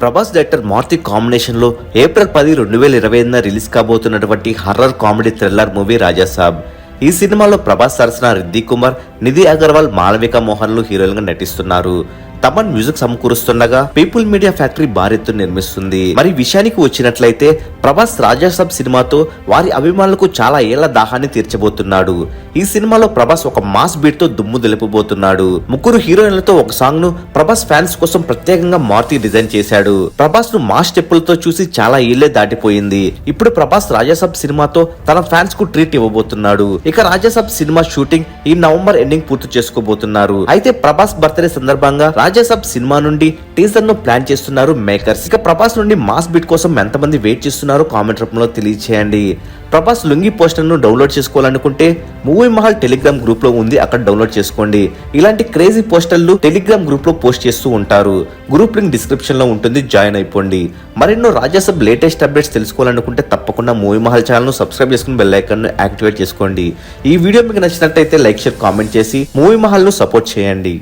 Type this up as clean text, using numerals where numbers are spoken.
Prabhas director Maruthi combination లో April 10, 2025 release కాబోతున్నటువంటి horror comedy thriller movie Rajasaab. ఈ సినిమాలో ప్రభాస్ సరసన రిద్ది కుమార్, నిధి అగర్వాల్, మాళవిక మోహన్లు హీరోలుగా నటిస్తున్నారు. తమన్ మ్యూజిక్ సమకూరుస్తుండగా పీపుల్ మీడియా ఫ్యాక్టరీ భారీ ఎత్తున నిర్మిస్తుంది. మరి విషయానికి వచ్చినట్లయితే ప్రభాస్ రాజాసాబ్ సినిమాతో వారి అభిమానులకు చాలా ఏళ్ల దాహాన్ని తీర్చబోతున్నాడు. ఈ సినిమాలో ప్రభాస్ ఒక మాస్ బీట్ తో దుమ్ము దులిపబోతున్నాడు. ముగ్గురు హీరోయిన్లతో ఒక సాంగ్ ను ప్రభాస్ ఫ్యాన్స్ కోసం ప్రత్యేకంగా మారుతి డిజైన్ చేశాడు. ప్రభాస్ ను మాస్ స్టెప్పులతో చూసి చాలా ఏళ్లే దాటిపోయింది. ఇప్పుడు ప్రభాస్ రాజాసాబ్ సినిమాతో తన ఫ్యాన్స్ కు ట్రీట్ ఇవ్వబోతున్నాడు. ఇక రాజాసాబ్ సినిమా షూటింగ్ ఈ నవంబర్ ఎండింగ్ పూర్తి చేసుకోబోతున్నారు. అయితే ప్రభాస్ బర్త్డే సందర్భంగా రాజాసాబ్ సినిమా నుండి టీజర్ ను ప్లాన్ చేస్తున్నారు మేకర్స్. ఇక ప్రభాస్ నుండి మాస్ బిట్ కోసం ఎంతమంది వెయిట్ చేస్తున్నారో కామెంట్ రూపంలో తెలియచేయండి. ప్రభాస్ లుంగి పోస్టర్ ను డౌన్లోడ్ చేసుకోవాలనుకుంటే మూవీ మహల్ టెలిగ్రామ్ గ్రూప్ లో ఉంది, అక్కడ డౌన్లోడ్ చేసుకోండి. ఇలాంటి క్రేజీ పోస్టర్లు టెలిగ్రామ్ గ్రూప్ లో పోస్ట్ చేస్తూ ఉంటారు. గ్రూప్ లింక్ డిస్క్రిప్షన్ లో ఉంటుంది, జాయిన్ అయిపోండి. మరెన్నో రాజాసాబ్ లేటెస్ట్ అప్డేట్స్ తెలుసుకోవాలనుకుంటే తప్పకుండా మూవీ మహల్ ఛానల్ ను సబ్స్క్రైబ్ చేసుకుని బెల్ ఐకాన్ ను యాక్టివేట్ చేసుకోండి. ఈ వీడియో మీకు నచ్చినట్లయితే లైక్, షేర్, కామెంట్ చేసి మూవీ మహల్ ను సపోర్ట్ చేయండి.